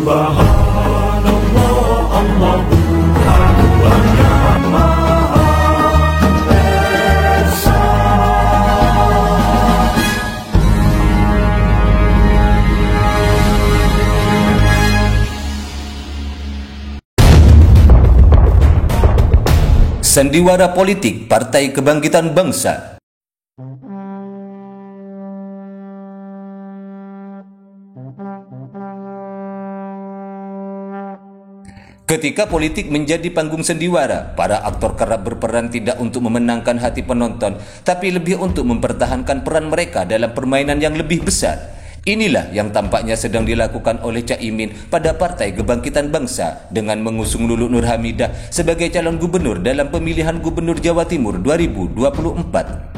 Subhanallah, Allahu Akbar, Yang Maha Esa. Sandiwara politik Partai Kebangkitan Bangsa. Ketika politik menjadi panggung sandiwara, para aktor kerap berperan tidak untuk memenangkan hati penonton, tapi lebih untuk mempertahankan peran mereka dalam permainan yang lebih besar. Inilah yang tampaknya sedang dilakukan oleh Cak Imin pada Partai Kebangkitan Bangsa dengan mengusung Luluk Nur Hamidah sebagai calon gubernur dalam pemilihan Gubernur Jawa Timur 2024.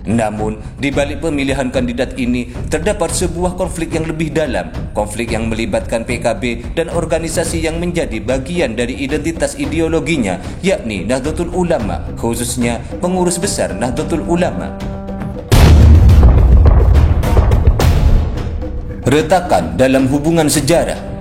Namun, di balik pemilihan kandidat ini terdapat sebuah konflik yang lebih dalam, konflik yang melibatkan PKB dan organisasi yang menjadi bagian dari identitas ideologinya, yakni Nahdlatul Ulama, khususnya pengurus besar Nahdlatul Ulama. Retakan dalam hubungan sejarah.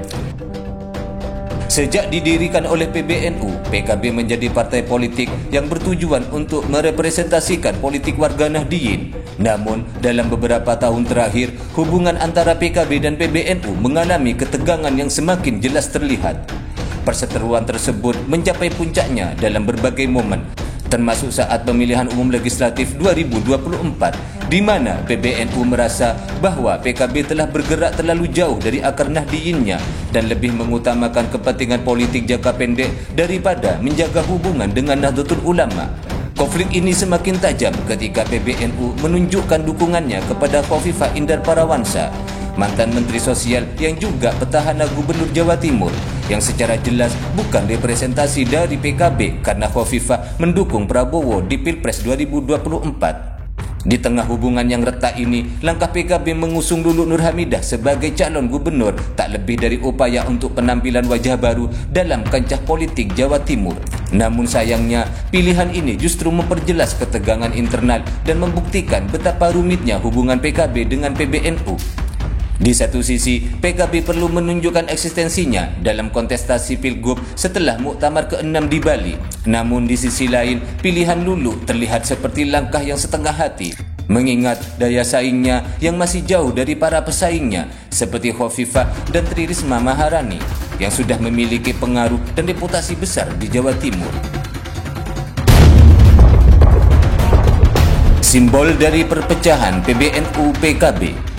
Sejak didirikan oleh PBNU, PKB menjadi partai politik yang bertujuan untuk merepresentasikan politik warga Nahdliyin. Namun, dalam beberapa tahun terakhir, hubungan antara PKB dan PBNU mengalami ketegangan yang semakin jelas terlihat. Perseteruan tersebut mencapai puncaknya dalam berbagai momen, termasuk saat pemilihan umum legislatif 2024, di mana PBNU merasa bahwa PKB telah bergerak terlalu jauh dari akar Nahdliyinnya dan lebih mengutamakan kepentingan politik jangka pendek daripada menjaga hubungan dengan Nahdlatul Ulama. Konflik ini semakin tajam ketika PBNU menunjukkan dukungannya kepada Khofifah Indar Parawansa, mantan Menteri Sosial yang juga petahana Gubernur Jawa Timur, yang secara jelas bukan representasi dari PKB karena Khofifah mendukung Prabowo di Pilpres 2024. Di tengah hubungan yang retak ini, langkah PKB mengusung Luluk Nur Hamidah sebagai calon gubernur tak lebih dari upaya untuk penampilan wajah baru dalam kancah politik Jawa Timur. Namun sayangnya, pilihan ini justru memperjelas ketegangan internal dan membuktikan betapa rumitnya hubungan PKB dengan PBNU. Di satu sisi, PKB perlu menunjukkan eksistensinya dalam kontestasi Pilgub setelah Muktamar ke-6 di Bali. Namun di sisi lain, pilihan Luluk terlihat seperti langkah yang setengah hati, mengingat daya saingnya yang masih jauh dari para pesaingnya seperti Khofifah dan Tri Risma Maharani yang sudah memiliki pengaruh dan reputasi besar di Jawa Timur. Simbol dari perpecahan PBNU-PKB.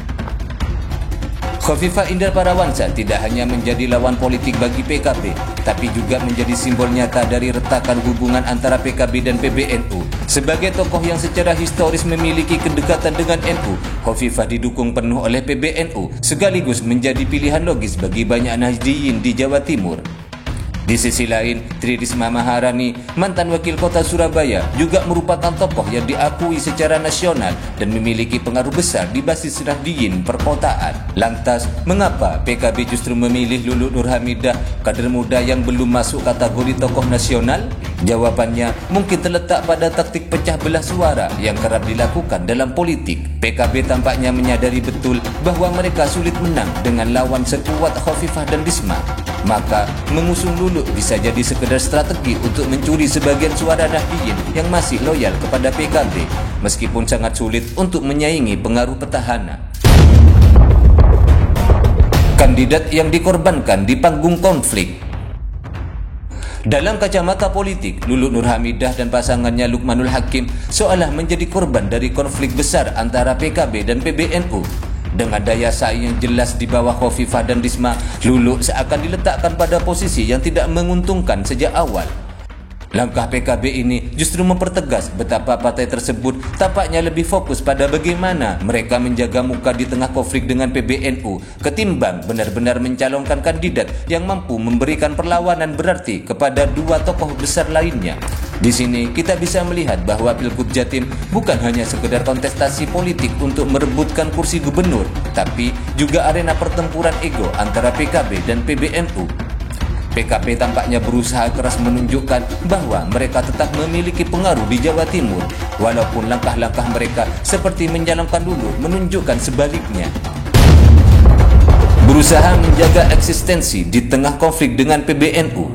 Khofifah Indar Parawansa tidak hanya menjadi lawan politik bagi PKB, tapi juga menjadi simbol nyata dari retakan hubungan antara PKB dan PBNU. Sebagai tokoh yang secara historis memiliki kedekatan dengan NU, Khofifah didukung penuh oleh PBNU, sekaligus menjadi pilihan logis bagi banyak Nahdliyin di Jawa Timur. Di sisi lain, Tri Risma Maharani, mantan wakil kota Surabaya, juga merupakan tokoh yang diakui secara nasional dan memiliki pengaruh besar di basis Nahdliyin perkotaan. Lantas, mengapa PKB justru memilih Luluk Nur Hamidah, kader muda yang belum masuk kategori tokoh nasional? Jawabannya mungkin terletak pada taktik pecah belah suara yang kerap dilakukan dalam politik. PKB tampaknya menyadari betul bahwa mereka sulit menang dengan lawan sekuat Khofifah dan Risma. Maka, mengusung Luluk bisa jadi sekedar strategi untuk mencuri sebagian suara Nahdliyin yang masih loyal kepada PKB, meskipun sangat sulit untuk menyaingi pengaruh petahana. Kandidat yang dikorbankan di panggung konflik. Dalam kacamata politik, Luluk Nur Hamidah dan pasangannya Lukmanul Hakim seolah menjadi korban dari konflik besar antara PKB dan PBNU. Dengan daya saing yang jelas di bawah Khofifah dan Risma, Luluk seakan diletakkan pada posisi yang tidak menguntungkan sejak awal. Langkah PKB ini justru mempertegas betapa partai tersebut tampaknya lebih fokus pada bagaimana mereka menjaga muka di tengah konflik dengan PBNU ketimbang benar-benar mencalonkan kandidat yang mampu memberikan perlawanan berarti kepada dua tokoh besar lainnya. Di sini kita bisa melihat bahwa Pilgub Jatim bukan hanya sekedar kontestasi politik untuk merebutkan kursi gubernur, tapi juga arena pertempuran ego antara PKB dan PBNU. PKB tampaknya berusaha keras menunjukkan bahwa mereka tetap memiliki pengaruh di Jawa Timur, walaupun langkah-langkah mereka seperti mencalonkan Luluk menunjukkan sebaliknya. berusaha menjaga eksistensi di tengah konflik dengan PBNU.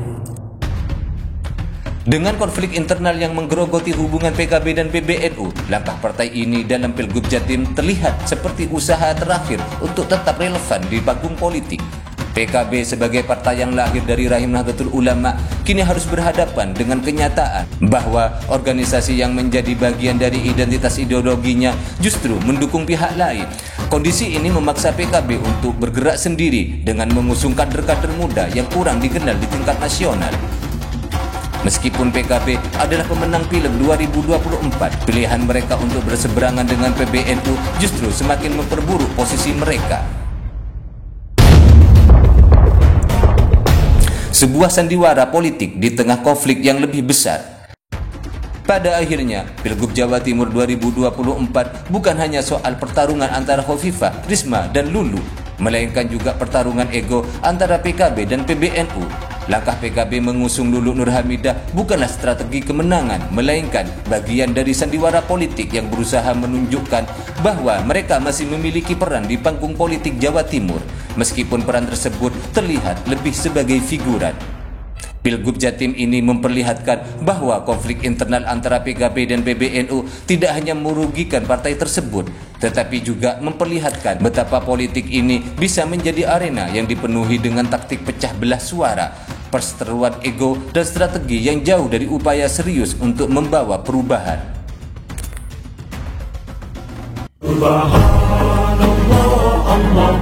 Dengan konflik internal yang menggerogoti hubungan PKB dan PBNU, langkah partai ini dalam Pilgub Jatim terlihat seperti usaha terakhir untuk tetap relevan di panggung politik. PKB sebagai partai yang lahir dari rahim Nahdlatul Ulama kini harus berhadapan dengan kenyataan bahwa organisasi yang menjadi bagian dari identitas ideologinya justru mendukung pihak lain. Kondisi ini memaksa PKB untuk bergerak sendiri dengan mengusung kader-kader muda yang kurang dikenal di tingkat nasional. Meskipun PKB adalah pemenang Pileg 2024, pilihan mereka untuk berseberangan dengan PBNU justru semakin memperburuk posisi mereka. Sebuah sandiwara politik di tengah konflik yang lebih besar. Pada akhirnya, Pilgub Jawa Timur 2024 bukan hanya soal pertarungan antara Khofifah, Risma, dan Lulu, melainkan juga pertarungan ego antara PKB dan PBNU. Langkah PKB mengusung Lulu Nur Hamidah bukanlah strategi kemenangan, melainkan bagian dari sandiwara politik yang berusaha menunjukkan bahwa mereka masih memiliki peran di panggung politik Jawa Timur, meskipun peran tersebut terlihat lebih sebagai figuran. Pilgub Jatim ini memperlihatkan bahwa konflik internal antara PKB dan PBNU tidak hanya merugikan partai tersebut, tetapi juga memperlihatkan betapa politik ini bisa menjadi arena yang dipenuhi dengan taktik pecah belah suara, perseteruan ego, dan strategi yang jauh dari upaya serius untuk membawa perubahan. Subhanallah, Allah